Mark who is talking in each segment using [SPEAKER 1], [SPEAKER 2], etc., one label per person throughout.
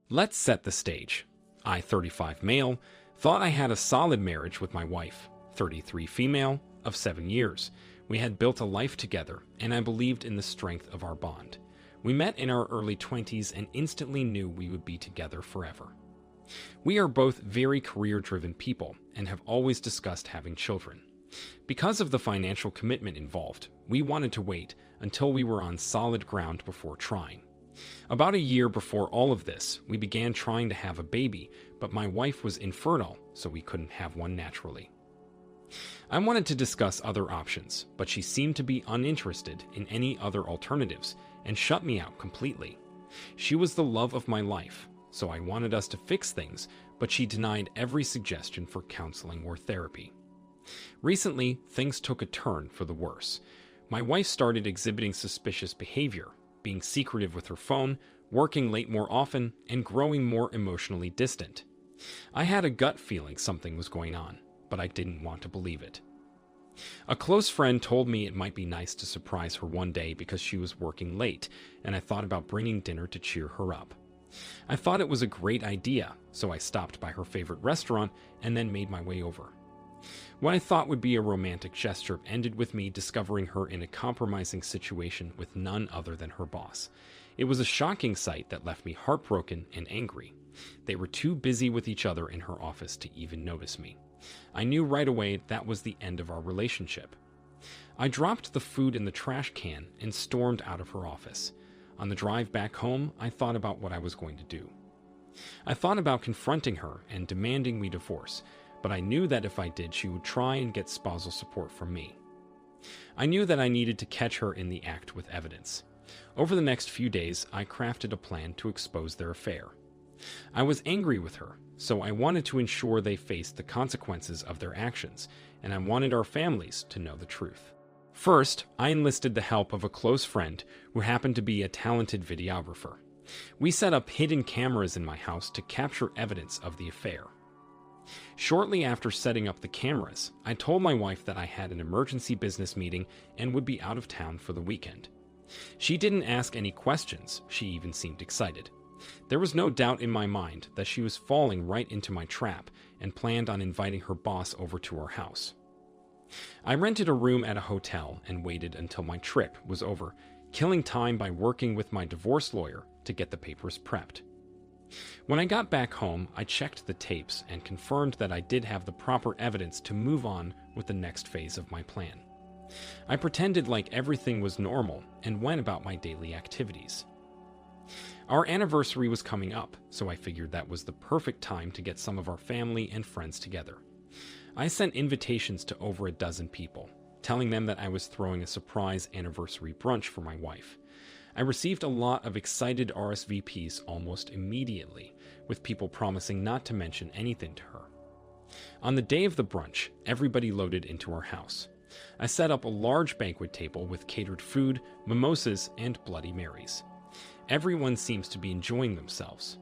[SPEAKER 1] Let's set the stage. I, 35 male, thought I had a solid marriage with my wife, 33 female, of 7 years. We had built a life together, and I believed in the strength of our bond. We met in our early 20s and instantly knew we would be together forever. We are both very career-driven people and have always discussed having children. Because of the financial commitment involved, we wanted to wait until we were on solid ground before trying. About a year before all of this, we began trying to have a baby, but my wife was infertile, so we couldn't have one naturally. I wanted to discuss other options, but she seemed to be uninterested in any other alternatives and shut me out completely. She was the love of my life, so I wanted us to fix things, but she denied every suggestion for counseling or therapy. Recently, things took a turn for the worse. My wife started exhibiting suspicious behavior, being secretive with her phone, working late more often, and growing more emotionally distant. I had a gut feeling something was going on, but I didn't want to believe it. A close friend told me it might be nice to surprise her one day because she was working late, and I thought about bringing dinner to cheer her up. I thought it was a great idea, so I stopped by her favorite restaurant and then made my way over. What I thought would be a romantic gesture ended with me discovering her in a compromising situation with none other than her boss. It was a shocking sight that left me heartbroken and angry. They were too busy with each other in her office to even notice me. I knew right away that was the end of our relationship. I dropped the food in the trash can and stormed out of her office. On the drive back home, I thought about what I was going to do. I thought about confronting her and demanding we divorce, but I knew that if I did, she would try and get spousal support from me. I knew that I needed to catch her in the act with evidence. Over the next few days, I crafted a plan to expose their affair. I was angry with her, so I wanted to ensure they faced the consequences of their actions, and I wanted our families to know the truth. First, I enlisted the help of a close friend who happened to be a talented videographer. We set up hidden cameras in my house to capture evidence of the affair. Shortly after setting up the cameras, I told my wife that I had an emergency business meeting and would be out of town for the weekend. She didn't ask any questions, she even seemed excited. There was no doubt in my mind that she was falling right into my trap and planned on inviting her boss over to our house. I rented a room at a hotel and waited until my trip was over, killing time by working with my divorce lawyer to get the papers prepped. When I got back home, I checked the tapes and confirmed that I did have the proper evidence to move on with the next phase of my plan. I pretended like everything was normal and went about my daily activities. Our anniversary was coming up, so I figured that was the perfect time to get some of our family and friends together. I sent invitations to over a dozen people, telling them that I was throwing a surprise anniversary brunch for my wife. I received a lot of excited RSVPs almost immediately, with people promising not to mention anything to her. On the day of the brunch, everybody loaded into our house. I set up a large banquet table with catered food, mimosas, and Bloody Marys. Everyone seems to be enjoying themselves.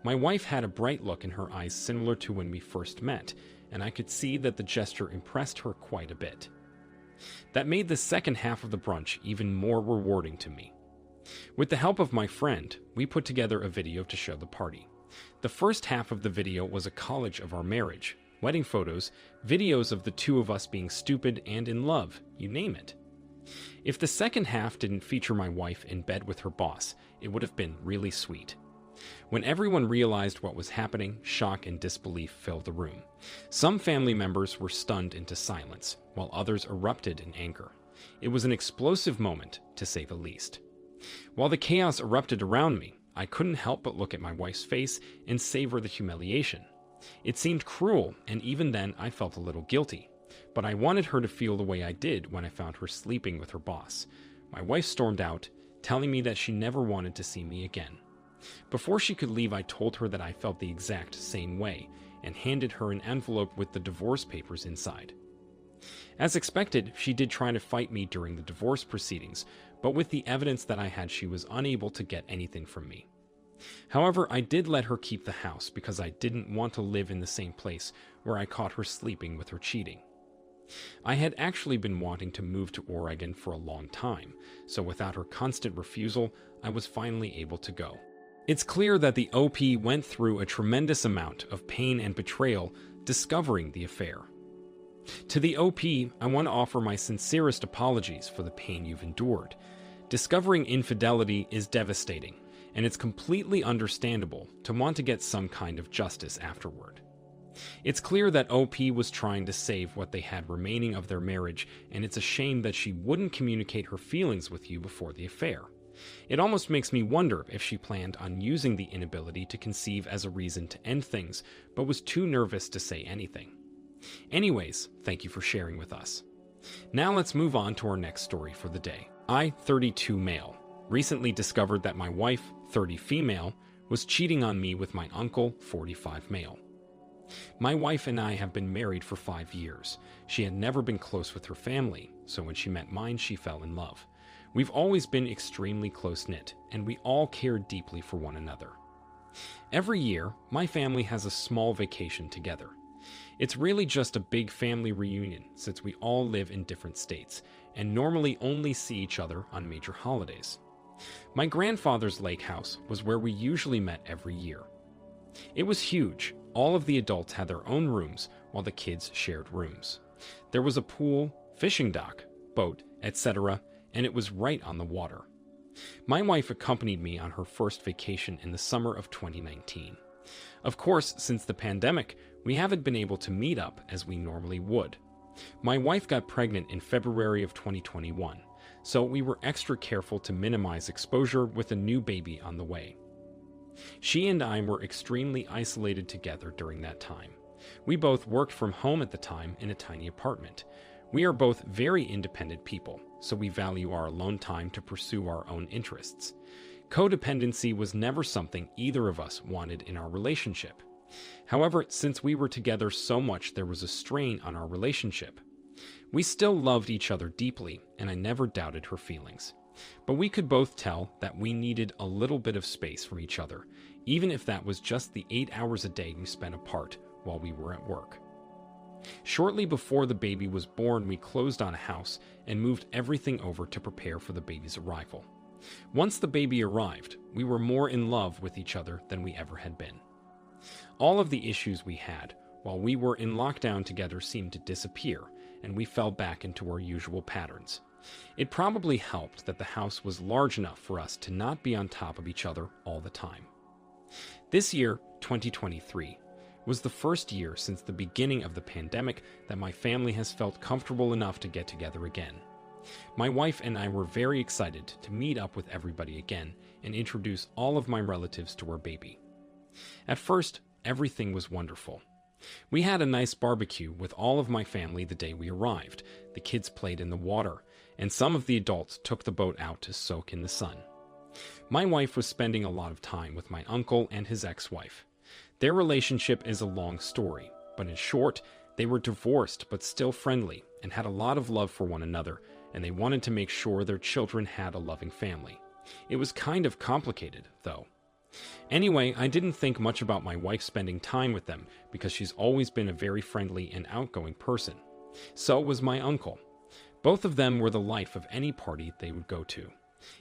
[SPEAKER 1] My wife had a bright look in her eyes similar to when we first met, and I could see that the gesture impressed her quite a bit. That made the second half of the brunch even more rewarding to me. With the help of my friend, we put together a video to show the party. The first half of the video was a collage of our marriage, wedding photos, videos of the two of us being stupid and in love, you name it. If the second half didn't feature my wife in bed with her boss, it would have been really sweet. When everyone realized what was happening, shock and disbelief filled the room. Some family members were stunned into silence, while others erupted in anger. It was an explosive moment, to say the least. While the chaos erupted around me, I couldn't help but look at my wife's face and savor the humiliation. It seemed cruel, and even then I felt a little guilty. But I wanted her to feel the way I did when I found her sleeping with her boss. My wife stormed out, telling me that she never wanted to see me again. Before she could leave, I told her that I felt the exact same way, and handed her an envelope with the divorce papers inside. As expected, she did try to fight me during the divorce proceedings, but with the evidence that I had, she was unable to get anything from me. However, I did let her keep the house because I didn't want to live in the same place where I caught her sleeping with her cheating. I had actually been wanting to move to Oregon for a long time, so without her constant refusal, I was finally able to go. It's clear that the OP went through a tremendous amount of pain and betrayal discovering the affair. To the OP, I want to offer my sincerest apologies for the pain you've endured. Discovering infidelity is devastating, and it's completely understandable to want to get some kind of justice afterward. It's clear that OP was trying to save what they had remaining of their marriage, and it's a shame that she wouldn't communicate her feelings with you before the affair. It almost makes me wonder if she planned on using the inability to conceive as a reason to end things, but was too nervous to say anything. Anyways, thank you for sharing with us. Now let's move on to our next story for the day. I, 32 male, recently discovered that my wife, 30 female, was cheating on me with my uncle, 45 male. My wife and I have been married for 5 years. She had never been close with her family, so when she met mine, she fell in love. We've always been extremely close-knit, and we all care deeply for one another. Every year, my family has a small vacation together. It's really just a big family reunion since we all live in different states, and normally only see each other on major holidays. My grandfather's lake house was where we usually met every year. It was huge. All of the adults had their own rooms, while the kids shared rooms. There was a pool, fishing dock, boat, etc., and it was right on the water. My wife accompanied me on her first vacation in the summer of 2019. Of course, since the pandemic, we haven't been able to meet up as we normally would. My wife got pregnant in February of 2021, so we were extra careful to minimize exposure with a new baby on the way. She and I were extremely isolated together during that time. We both worked from home at the time in a tiny apartment. We are both very independent people, so we value our alone time to pursue our own interests. Codependency was never something either of us wanted in our relationship. However, since we were together so much, there was a strain on our relationship. We still loved each other deeply, and I never doubted her feelings. But we could both tell that we needed a little bit of space from each other, even if that was just the 8 hours a day we spent apart while we were at work. Shortly before the baby was born, we closed on a house and moved everything over to prepare for the baby's arrival. Once the baby arrived, we were more in love with each other than we ever had been. All of the issues we had while we were in lockdown together seemed to disappear, and we fell back into our usual patterns. It probably helped that the house was large enough for us to not be on top of each other all the time. This year, 2023, was the first year since the beginning of the pandemic that my family has felt comfortable enough to get together again. My wife and I were very excited to meet up with everybody again and introduce all of my relatives to our baby. At first, everything was wonderful. We had a nice barbecue with all of my family the day we arrived. The kids played in the water, and some of the adults took the boat out to soak in the sun. My wife was spending a lot of time with my uncle and his ex-wife. Their relationship is a long story, but in short, they were divorced but still friendly and had a lot of love for one another, and they wanted to make sure their children had a loving family. It was kind of complicated, though. Anyway, I didn't think much about my wife spending time with them because she's always been a very friendly and outgoing person. So was my uncle. Both of them were the life of any party they would go to.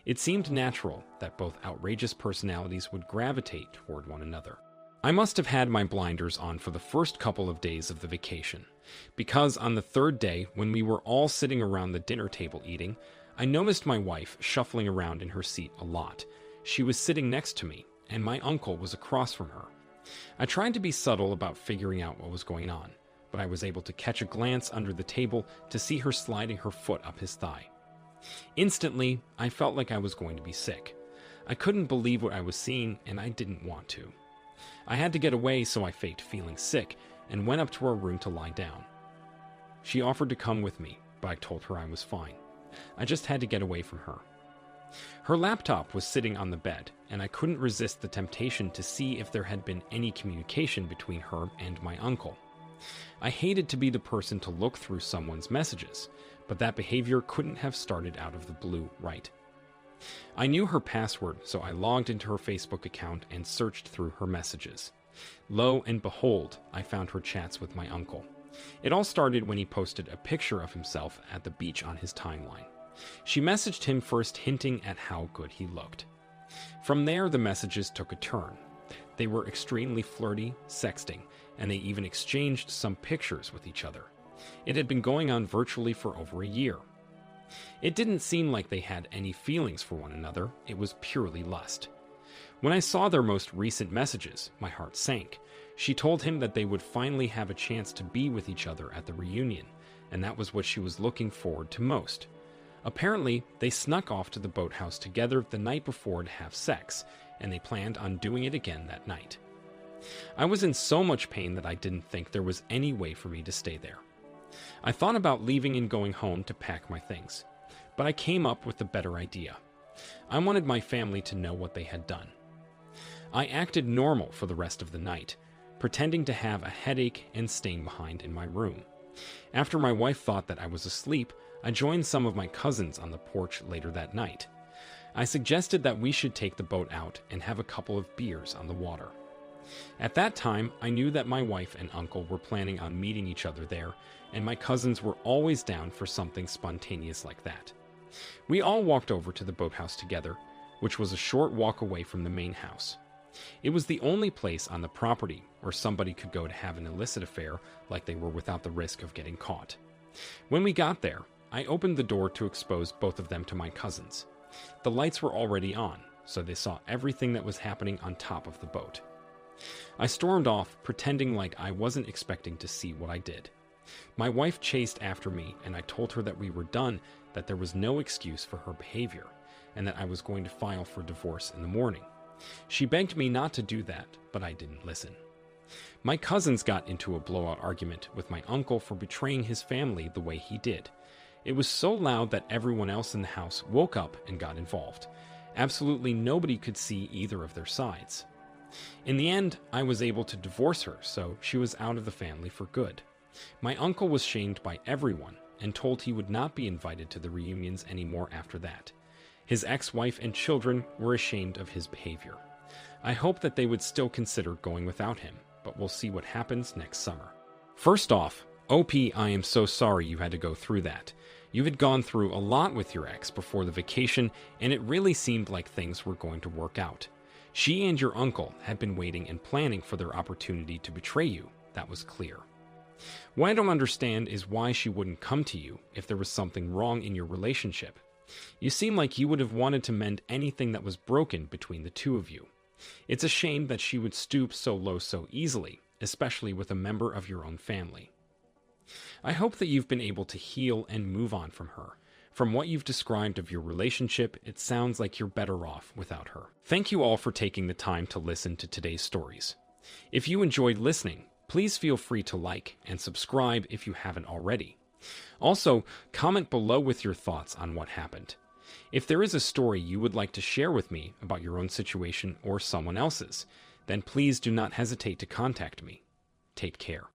[SPEAKER 1] It seemed natural that both outrageous personalities would gravitate toward one another. I must have had my blinders on for the first couple of days of the vacation, because on the third day, when we were all sitting around the dinner table eating, I noticed my wife shuffling around in her seat a lot. She was sitting next to me, and my uncle was across from her. I tried to be subtle about figuring out what was going on, but I was able to catch a glance under the table to see her sliding her foot up his thigh. Instantly, I felt like I was going to be sick. I couldn't believe what I was seeing, and I didn't want to. I had to get away, so I faked feeling sick and went up to her room to lie down. She offered to come with me, but I told her I was fine. I just had to get away from her. Her laptop was sitting on the bed, and I couldn't resist the temptation to see if there had been any communication between her and my uncle. I hated to be the person to look through someone's messages, but that behavior couldn't have started out of the blue, right? I knew her password, so I logged into her Facebook account and searched through her messages. Lo and behold, I found her chats with my uncle. It all started when he posted a picture of himself at the beach on his timeline. She messaged him first, hinting at how good he looked. From there, the messages took a turn. They were extremely flirty, sexting, and they even exchanged some pictures with each other. It had been going on virtually for over a year. It didn't seem like they had any feelings for one another, it was purely lust. When I saw their most recent messages, my heart sank. She told him that they would finally have a chance to be with each other at the reunion, and that was what she was looking forward to most. Apparently, they snuck off to the boathouse together the night before to have sex, and they planned on doing it again that night. I was in so much pain that I didn't think there was any way for me to stay there. I thought about leaving and going home to pack my things, but I came up with a better idea. I wanted my family to know what they had done. I acted normal for the rest of the night, pretending to have a headache and staying behind in my room. After my wife thought that I was asleep, I joined some of my cousins on the porch later that night. I suggested that we should take the boat out and have a couple of beers on the water. At that time, I knew that my wife and uncle were planning on meeting each other there, and my cousins were always down for something spontaneous like that. We all walked over to the boathouse together, which was a short walk away from the main house. It was the only place on the property where somebody could go to have an illicit affair like they were without the risk of getting caught. When we got there, I opened the door to expose both of them to my cousins. The lights were already on, so they saw everything that was happening on top of the boat. I stormed off, pretending like I wasn't expecting to see what I did. My wife chased after me, and I told her that we were done, that there was no excuse for her behavior, and that I was going to file for divorce in the morning. She begged me not to do that, but I didn't listen. My cousins got into a blowout argument with my uncle for betraying his family the way he did. It was so loud that everyone else in the house woke up and got involved. Absolutely nobody could see either of their sides. In the end, I was able to divorce her, so she was out of the family for good. My uncle was shamed by everyone and told he would not be invited to the reunions anymore after that. His ex-wife and children were ashamed of his behavior. I hope that they would still consider going without him, but we'll see what happens next summer. First off, OP, I am so sorry you had to go through that. You had gone through a lot with your ex before the vacation, and it really seemed like things were going to work out. She and your uncle had been waiting and planning for their opportunity to betray you. That was clear. What I don't understand is why she wouldn't come to you if there was something wrong in your relationship. You seem like you would have wanted to mend anything that was broken between the two of you. It's a shame that she would stoop so low so easily, especially with a member of your own family. I hope that you've been able to heal and move on from her. From what you've described of your relationship, it sounds like you're better off without her. Thank you all for taking the time to listen to today's stories. If you enjoyed listening, please feel free to like and subscribe if you haven't already. Also, comment below with your thoughts on what happened. If there is a story you would like to share with me about your own situation or someone else's, then please do not hesitate to contact me. Take care.